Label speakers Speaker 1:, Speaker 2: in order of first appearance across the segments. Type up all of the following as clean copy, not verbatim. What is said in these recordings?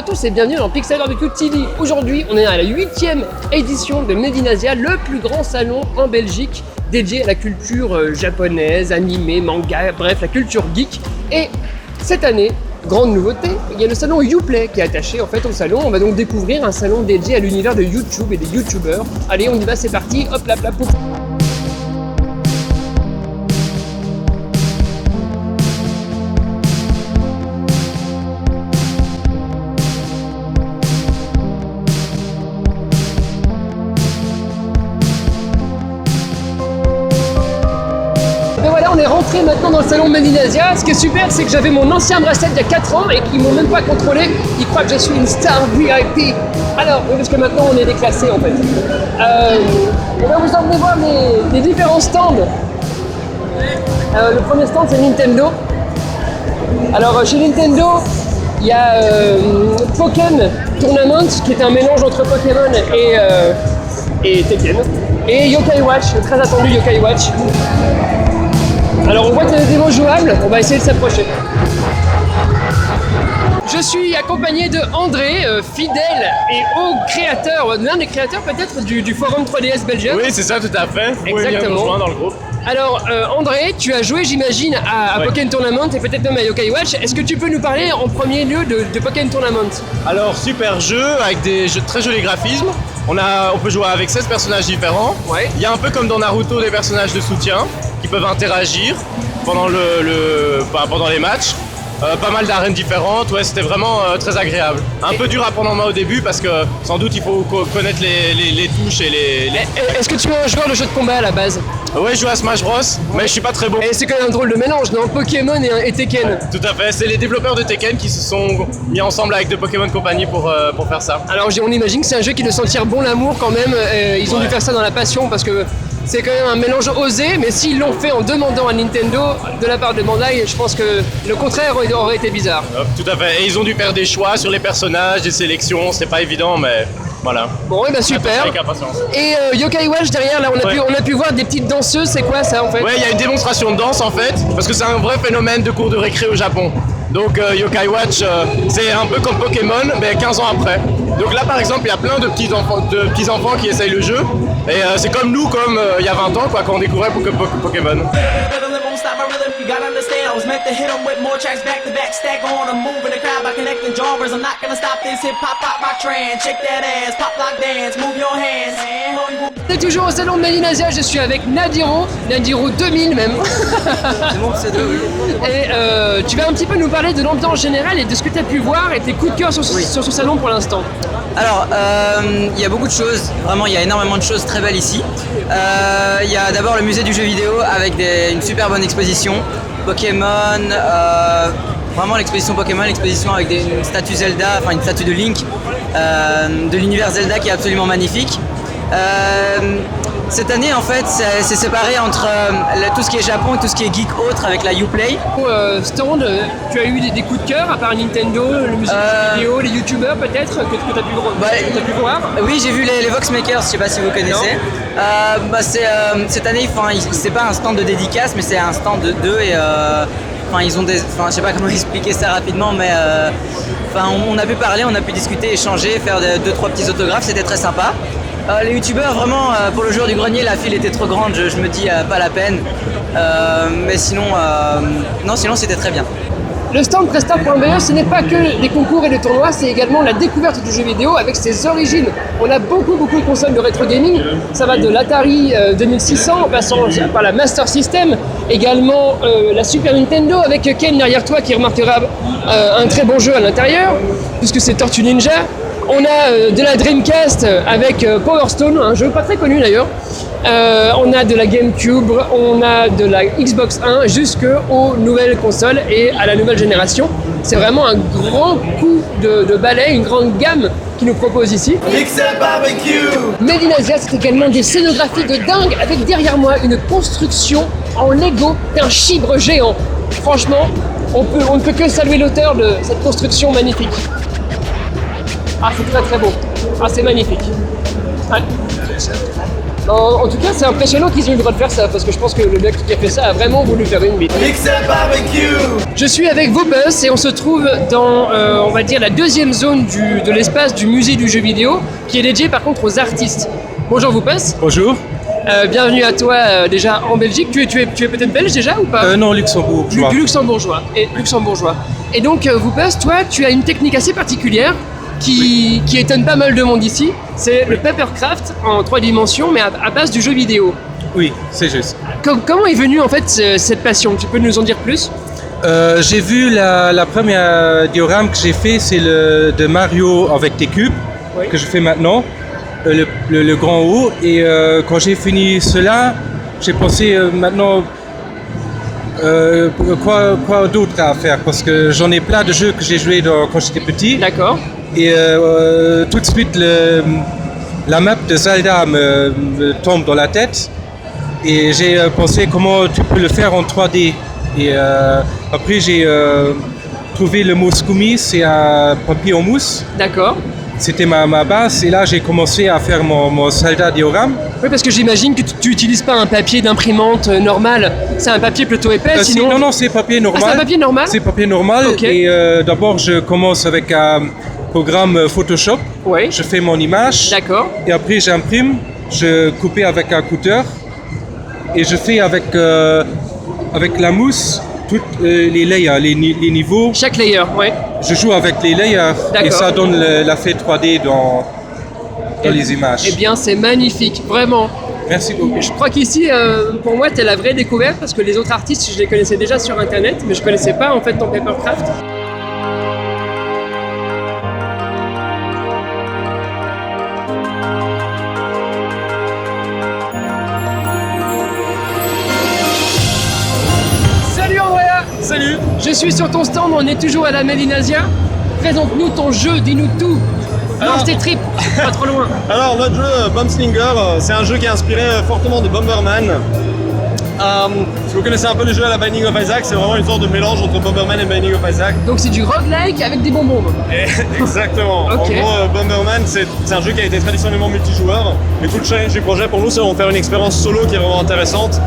Speaker 1: à tous et bienvenue dans Pixel Barbecue TV. Aujourd'hui, on est à la 8e édition de Made in Asia, le plus grand salon en Belgique dédié à la culture japonaise, animée, manga, bref, la culture geek. Et cette année, grande nouveauté, il y a le salon Uplay qui est attaché en fait au salon. On va donc découvrir un salon dédié à l'univers de YouTube et des YouTubeurs. Allez, on y va, c'est parti, hop là, pouf. On est rentré maintenant dans le salon Made in Asia. Ce qui est super, c'est que j'avais mon ancien bracelet il y a 4 ans et qu'ils m'ont même pas contrôlé. Ils croient que je suis une star VIP. Alors, oui, parce que maintenant on est déclassé en fait. On va vous emmener voir les différents stands. Le premier stand, c'est Nintendo. Alors, chez Nintendo, il y a Pokémon Tournament, qui est un mélange entre Pokémon et Tekken. Et Yokai Watch, très attendu Yokai Watch. Alors on voit qu'il y a des démos jouables, on va essayer de s'approcher. Je suis accompagné de André, fidèle et haut créateur, l'un des créateurs peut-être du forum 3DS belge.
Speaker 2: Oui, c'est ça, tout à fait. Vous pouvez venir nous rejoindre dans le groupe.
Speaker 1: Alors André, tu as joué j'imagine à Pokémon Tournament et peut-être même à Yokai Watch. Est-ce que tu peux nous parler en premier lieu de Pokémon Tournament?
Speaker 2: Alors super jeu avec des très jolis graphismes. On peut jouer avec 16 personnages différents.
Speaker 1: Ouais.
Speaker 2: Il y a un peu comme dans Naruto des personnages de soutien qui peuvent interagir pendant pendant les matchs. Pas mal d'arènes différentes, ouais, c'était vraiment très agréable. Un peu dur à prendre en main au début parce que sans doute il faut connaître les touches et les...
Speaker 1: Est-ce que tu es un joueur de jeu de combat à la base?
Speaker 2: Ouais, je joue à Smash Bros, mais je suis pas très bon.
Speaker 1: Et c'est quand même un drôle de mélange, non? Pokémon et Tekken.
Speaker 2: Ouais, tout à fait, c'est les développeurs de Tekken qui se sont mis ensemble avec de Pokémon Company pour faire ça.
Speaker 1: Alors on imagine que c'est un jeu qui doit sentir bon l'amour quand même, ils ont dû faire ça dans la passion parce que c'est quand même un mélange osé, mais s'ils l'ont fait en demandant à Nintendo de la part de Bandai, je pense que le contraire aurait été bizarre.
Speaker 2: Tout à fait, et ils ont dû faire des choix sur les personnages, des sélections, c'était pas évident, mais voilà.
Speaker 1: Bon, et bah super.
Speaker 2: Avec impatience.
Speaker 1: Et Yokai Watch derrière, là on a pu voir des petites danseuses, c'est quoi ça en fait?
Speaker 2: Ouais, il y a une démonstration de danse en fait, parce que c'est un vrai phénomène de cours de récré au Japon. Donc Yokai Watch, c'est un peu comme Pokémon, mais 15 ans après. Donc là par exemple, il y a plein de petits enfants qui essayent le jeu, et c'est comme nous, comme il y a 20 ans, quoi, quand on découvrait Pokémon.
Speaker 3: You gotta understand, I was meant to hit them with more tracks back to back, stack on them, moving the crowd by connecting genres. I'm not gonna stop this hip hop, pop rock trend. Shake that ass, pop lock dance, move your hands.
Speaker 1: On est toujours au salon de Made in Asia, je suis avec Nadiro 2000 même.
Speaker 4: C'est mon pseudo, oui.
Speaker 1: Et tu vas un petit peu nous parler de l'ambiance générale et de ce que tu as pu voir et tes coups de cœur sur ce salon pour l'instant.
Speaker 4: Alors, il y a beaucoup de choses, vraiment il y a énormément de choses très belles ici. Il y a d'abord le musée du jeu vidéo avec une super bonne exposition. Pokémon, vraiment l'exposition Pokémon, l'exposition avec une statue Zelda, enfin une statue de Link, de l'univers Zelda qui est absolument magnifique. Cette année en fait c'est séparé entre tout ce qui est Japon et tout ce qui est geek autre avec la Uplay.
Speaker 1: Stand, tu as eu des coups de cœur à part Nintendo, le musée du vidéo, les youtubeurs peut-être que tu as pu voir?
Speaker 4: Oui, j'ai vu les Voxmakers, je sais pas si vous connaissez. Cette année, c'est pas un stand de dédicace mais c'est un stand de deux et ils ont je sais pas comment expliquer ça rapidement mais on a pu parler, on a pu discuter, échanger, faire 2-3 petits autographes, c'était très sympa. Les youtubeurs, vraiment, pour le jour du grenier, la file était trop grande, je me dis pas la peine. Mais sinon, sinon c'était très bien.
Speaker 1: Le stand Prestar.be, ce n'est pas que des concours et des tournois, c'est également la découverte du jeu vidéo avec ses origines. On a beaucoup de consoles de rétro gaming, ça va de l'Atari 2600 en passant par la Master System, également la Super Nintendo avec Ken derrière toi qui remarquera un très bon jeu à l'intérieur, puisque c'est Tortue Ninja. On a de la Dreamcast avec Power Stone, un jeu pas très connu d'ailleurs. On a de la GameCube, on a de la Xbox 1 jusqu'aux nouvelles consoles et à la nouvelle génération. C'est vraiment un grand coup de balai, une grande gamme qui nous propose ici.
Speaker 3: Pixel Barbecue.
Speaker 1: Made in Asia, c'est également des scénographies de dingue avec derrière moi une construction en Lego d'un chibre géant. Franchement, on ne peut que saluer l'auteur de cette construction magnifique. Ah, c'est très très beau. Ah, c'est magnifique. Ouais. En tout cas, c'est impressionnant qu'ils aient eu le droit de faire ça, parce que je pense que le mec qui a fait ça a vraiment voulu faire une bite. Je suis avec Vopus et on se trouve dans, on va dire, la deuxième zone de l'espace du musée du jeu vidéo, qui est dédié par contre aux artistes. Bonjour Vopus.
Speaker 5: Bonjour.
Speaker 1: Bienvenue à toi déjà en Belgique. Tu es peut-être belge déjà ou pas?
Speaker 5: Non, luxembourgeois.
Speaker 1: Du luxembourgeois. Et donc, Vopus, toi, tu as une technique assez particulière qui étonne pas mal de monde ici. C'est le papercraft en 3 dimensions, mais à base du jeu vidéo.
Speaker 5: Oui, c'est juste.
Speaker 1: Comment est venue en fait cette passion? Tu peux nous en dire plus?
Speaker 5: J'ai vu la première diorame que j'ai fait, c'est le de Mario avec des cubes,
Speaker 1: Oui.
Speaker 5: que je fais maintenant, le grand haut. Et quand j'ai fini cela, j'ai pensé maintenant quoi d'autre à faire, parce que j'en ai plein de jeux que j'ai joué quand j'étais petit.
Speaker 1: D'accord.
Speaker 5: Et tout de suite, la map de Zelda me tombe dans la tête. Et j'ai pensé comment tu peux le faire en 3D. Et après, j'ai trouvé le mot Scoomy, c'est un papier en mousse.
Speaker 1: D'accord.
Speaker 5: C'était ma base. Et là, j'ai commencé à faire mon Zelda diorame.
Speaker 1: Oui, parce que j'imagine que tu n'utilises pas un papier d'imprimante normal. C'est un papier plutôt épais, sinon...
Speaker 5: Non, c'est papier normal.
Speaker 1: Ah, c'est un papier normal?
Speaker 5: C'est papier normal.
Speaker 1: Ok.
Speaker 5: Et d'abord, je commence avec un programme Photoshop.
Speaker 1: Oui.
Speaker 5: Je fais mon image.
Speaker 1: D'accord.
Speaker 5: Et après, j'imprime. Je coupe avec un cutter. Et je fais avec la mousse toutes les layers, les niveaux.
Speaker 1: Chaque layer, ouais.
Speaker 5: Je joue avec les layers.
Speaker 1: D'accord.
Speaker 5: Et ça donne l'effet 3D dans les images.
Speaker 1: Eh bien, c'est magnifique, vraiment.
Speaker 5: Merci beaucoup.
Speaker 1: Je crois qu'ici, pour moi, t'es la vraie découverte, parce que les autres artistes, je les connaissais déjà sur Internet, mais je connaissais pas en fait ton papercraft. Salut Andrea.
Speaker 6: Salut.
Speaker 1: Je suis sur ton stand, on est toujours à la Melinasia. Présente-nous ton jeu, dis-nous tout. Lance tes tripes, pas trop loin.
Speaker 6: Alors notre jeu Bombslinger, c'est un jeu qui est inspiré fortement de Bomberman. Si vous connaissez un peu le jeu à la Binding of Isaac, c'est vraiment une sorte de mélange entre Bomberman et Binding of Isaac.
Speaker 1: Donc c'est du roguelike avec des bonbons.
Speaker 6: Exactement.
Speaker 1: Ok.
Speaker 6: En gros, Bomberman, c'est un jeu qui a été traditionnellement multijoueur. Et tout le challenge du projet pour nous, c'est de faire une expérience solo qui est vraiment intéressante.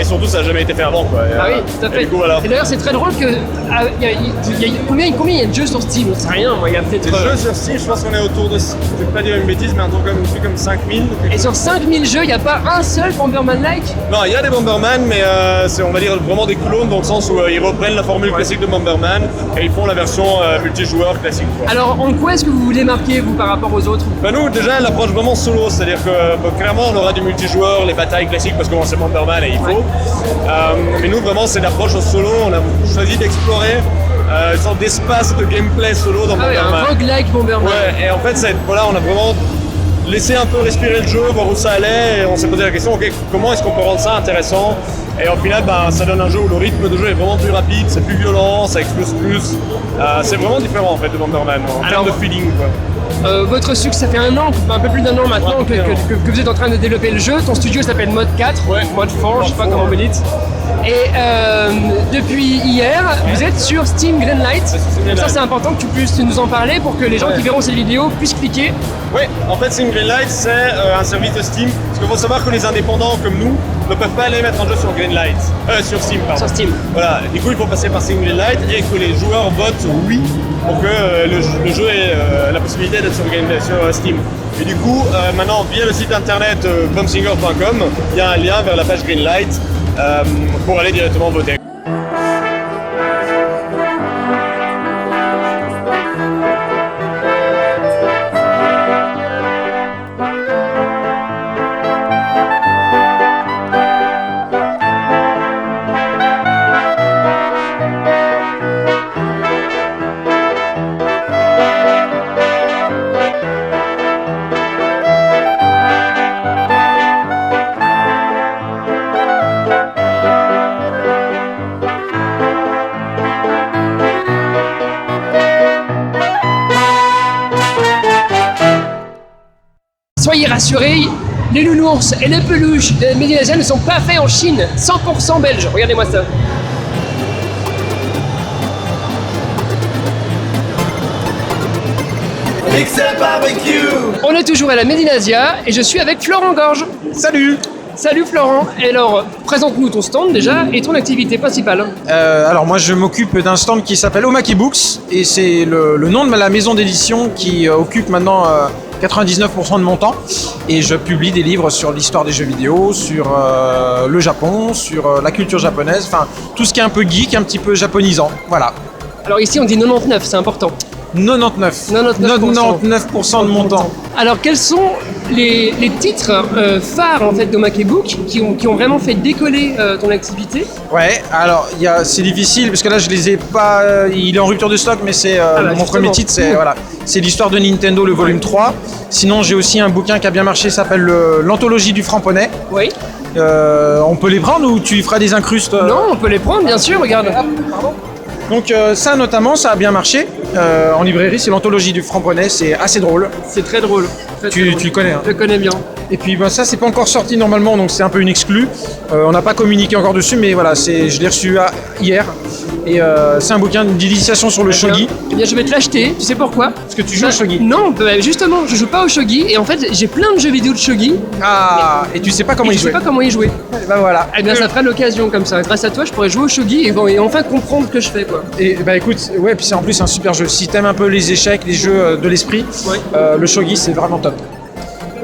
Speaker 6: Et surtout, ça n'a jamais été fait avant, quoi.
Speaker 1: Ah oui, tout à fait.
Speaker 6: Et du coup, voilà.
Speaker 1: Et d'ailleurs, c'est très drôle que. Combien il y a de jeux sur Steam? On sait rien, moi, il y a peut-être.
Speaker 6: Les jeux sur Steam, je pense qu'on est autour de, je vais pas dire une bêtise, mais un truc comme 5000.
Speaker 1: Et sur 5000 jeux, il n'y a pas un seul Bomberman-like?
Speaker 6: Non, il y a des Bomberman, mais c'est, on va dire, vraiment des clones dans le sens où ils reprennent la formule classique de Bomberman et ils font la version multijoueur classique, quoi.
Speaker 1: Alors, en quoi est-ce que vous voulez marquer, vous, par rapport aux autres?
Speaker 6: Bah nous, déjà, elle approche vraiment solo, c'est-à-dire que clairement, on aura du multijoueur, les batailles classiques, parce que bon, c'est Bomberman et il faut. Mais nous, vraiment, c'est l'approche au solo. On a choisi d'explorer une sorte d'espace de gameplay solo dans
Speaker 1: Ah oui,
Speaker 6: Bomberman.
Speaker 1: un roguelike Bomberman.
Speaker 6: Ouais, et en fait, voilà, on a vraiment laissé un peu respirer le jeu, voir où ça allait, et on s'est posé la question, ok, comment est-ce qu'on peut rendre ça intéressant? Et au final, ça donne un jeu où le rythme de jeu est vraiment plus rapide, c'est plus violent, ça explose plus. C'est vraiment différent en fait de Bomberman, en termes de feeling, quoi.
Speaker 1: Votre succès, ça fait un peu plus d'un an maintenant que vous êtes en train de développer le jeu. Ton studio s'appelle Mode 4, Mode 4, je sais pas comment vous dites. Et depuis hier, vous êtes sur Steam Greenlight. Donc ça, c'est important que tu puisses nous en parler pour que les gens qui verront cette vidéo puissent cliquer.
Speaker 6: Oui, en fait, Steam Greenlight, c'est un service de Steam. Parce qu'il faut savoir que les indépendants comme nous ne peuvent pas aller mettre un jeu sur Greenlight. Sur Steam, pardon.
Speaker 1: Sur Steam.
Speaker 6: Voilà, du coup, il faut passer par Steam Greenlight et que les joueurs votent oui pour que le jeu ait la possibilité d'être sur Steam. Et du coup, maintenant, via le site internet bombsinger.com, il y a un lien vers la page Greenlight pour aller directement voter.
Speaker 1: Soyez rassurés, les nounours et les peluches de Melinasia ne sont pas faits en Chine, 100% belges. Regardez-moi ça.
Speaker 7: Pixel Barbecue.
Speaker 1: On est toujours à la Médinasia et je suis avec Florent Gorge.
Speaker 8: Salut.
Speaker 1: Salut Florent. Et alors, présente-nous ton stand déjà et ton activité principale.
Speaker 8: Alors moi je m'occupe d'un stand qui s'appelle Omaki Books et c'est le nom de la maison d'édition qui occupe maintenant 99% de mon temps et je publie des livres sur l'histoire des jeux vidéo, sur le Japon, sur la culture japonaise, enfin tout ce qui est un peu geek, un petit peu japonisant, voilà.
Speaker 1: Alors ici on dit 99, c'est important.
Speaker 8: 99 de mon temps.
Speaker 1: Alors quels sont les titres phares en fait d'Omaki Book qui ont vraiment fait décoller ton activité?
Speaker 8: Ouais, alors c'est difficile parce que là je les ai pas, il est en rupture de stock mais c'est mon premier titre, c'est l'histoire de Nintendo, le volume 3. Sinon j'ai aussi un bouquin qui a bien marché, s'appelle l'anthologie du franc-poney.
Speaker 1: Oui.
Speaker 8: On peut les prendre ou tu feras des incrustes?
Speaker 1: Non, on peut les prendre bien sûr, regarde.
Speaker 8: Pardon. Donc ça notamment, ça a bien marché en librairie, c'est l'anthologie du franc-poney, c'est assez drôle.
Speaker 1: C'est très drôle.
Speaker 8: Tu le connais hein?
Speaker 1: Je le connais bien.
Speaker 8: Et puis ça c'est pas encore sorti normalement, donc c'est un peu une exclue. On n'a pas communiqué encore dessus, mais voilà, je l'ai reçu hier. Et c'est un bouquin d'initiation sur le shogi.
Speaker 1: Eh bien je vais te l'acheter, tu sais pourquoi?
Speaker 8: Parce que tu joues au shogi?
Speaker 1: Non, justement, je joue pas au shogi et en fait j'ai plein de jeux vidéo de shogi.
Speaker 8: Ah, et tu sais pas comment y jouer?
Speaker 1: Je sais pas comment y jouer.
Speaker 8: Bah voilà.
Speaker 1: Eh bien ça fera l'occasion comme ça. Grâce à toi je pourrais jouer au shogi et enfin comprendre ce que je fais quoi.
Speaker 8: Et bah écoute, ouais, puis c'est en plus un super jeu. Si t'aimes un peu les échecs, les jeux de l'esprit, le shogi c'est vraiment top.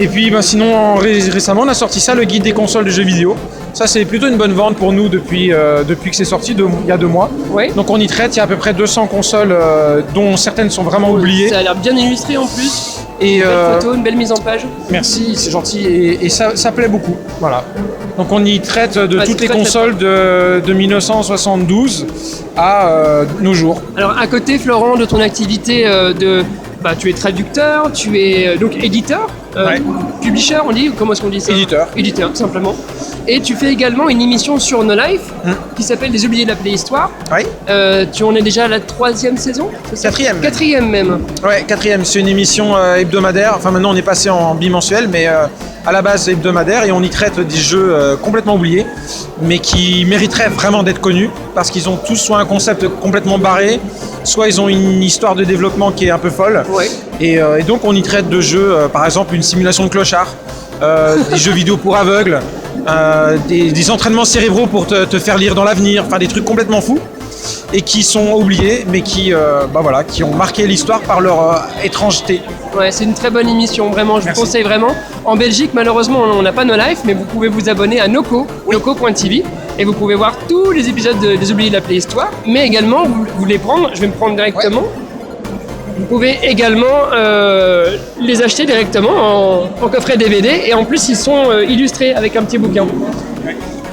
Speaker 8: Et puis sinon récemment on a sorti ça, le guide des consoles de jeux vidéo. Ça c'est plutôt une bonne vente pour nous depuis que c'est sorti, il y a 2 mois.
Speaker 1: Oui.
Speaker 8: Donc on y traite, il y a à peu près 200 consoles dont certaines sont vraiment oubliées.
Speaker 1: Ça a l'air bien illustré en plus.
Speaker 8: Et
Speaker 1: une belle photo, une belle mise en page.
Speaker 8: Merci, c'est gentil et ça plaît beaucoup. Voilà. Donc on y traite de toutes les consoles de 1972 à nos jours.
Speaker 1: Alors à côté Florent de ton activité tu es traducteur, tu es donc éditeur, publisher on dit, ou comment est-ce qu'on dit ça? Éditeur, tout simplement. Et tu fais également une émission sur No Life qui s'appelle Les oubliés de la Playhistoire.
Speaker 8: Oui.
Speaker 1: Tu en es déjà à la 3e saison?
Speaker 8: 4e.
Speaker 1: 4e même.
Speaker 8: Ouais, 4e. C'est une émission hebdomadaire. Enfin maintenant on est passé en bimensuel, mais à la base c'est hebdomadaire et on y traite des jeux complètement oubliés, mais qui mériteraient vraiment d'être connus parce qu'ils ont tous soit un concept complètement barré, soit ils ont une histoire de développement qui est un peu folle.
Speaker 1: Ouais.
Speaker 8: Et donc on y traite de jeux, par exemple une simulation de clochard, des jeux vidéo pour aveugles, des entraînements cérébraux pour te faire lire dans l'avenir, enfin des trucs complètement fous et qui sont oubliés mais qui ont marqué l'histoire par leur étrangeté.
Speaker 1: Ouais, c'est une très bonne émission, vraiment, je vous conseille vraiment. En Belgique, malheureusement, on n'a pas No Life, mais vous pouvez vous abonner à Noco, noco.tv, et vous pouvez voir tous les épisodes des oubliés de la Playhistoire, mais également, vous les prendre, je vais me prendre directement. Vous pouvez également les acheter directement en coffret DVD, et en plus, ils sont illustrés avec un petit bouquin.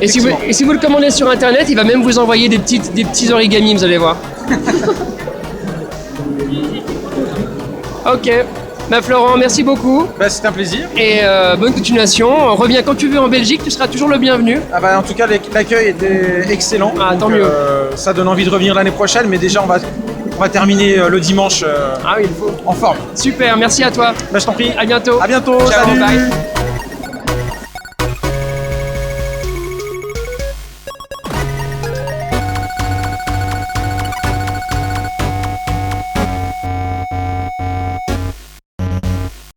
Speaker 1: Et si vous le commandez sur Internet, il va même vous envoyer des petits origamis, vous allez voir. Ok. Florent, merci beaucoup.
Speaker 8: C'est un plaisir.
Speaker 1: Et bonne continuation. Reviens quand tu veux en Belgique, tu seras toujours le bienvenu.
Speaker 8: En tout cas, l'accueil était excellent.
Speaker 1: Ah, tant mieux.
Speaker 8: Ça donne envie de revenir l'année prochaine, mais déjà on va terminer le dimanche
Speaker 1: il faut.
Speaker 8: en forme.
Speaker 1: Super, merci à toi.
Speaker 8: Je t'en prie.
Speaker 1: À bientôt.
Speaker 8: À bientôt.
Speaker 1: Ciao,
Speaker 8: salut.
Speaker 1: bye.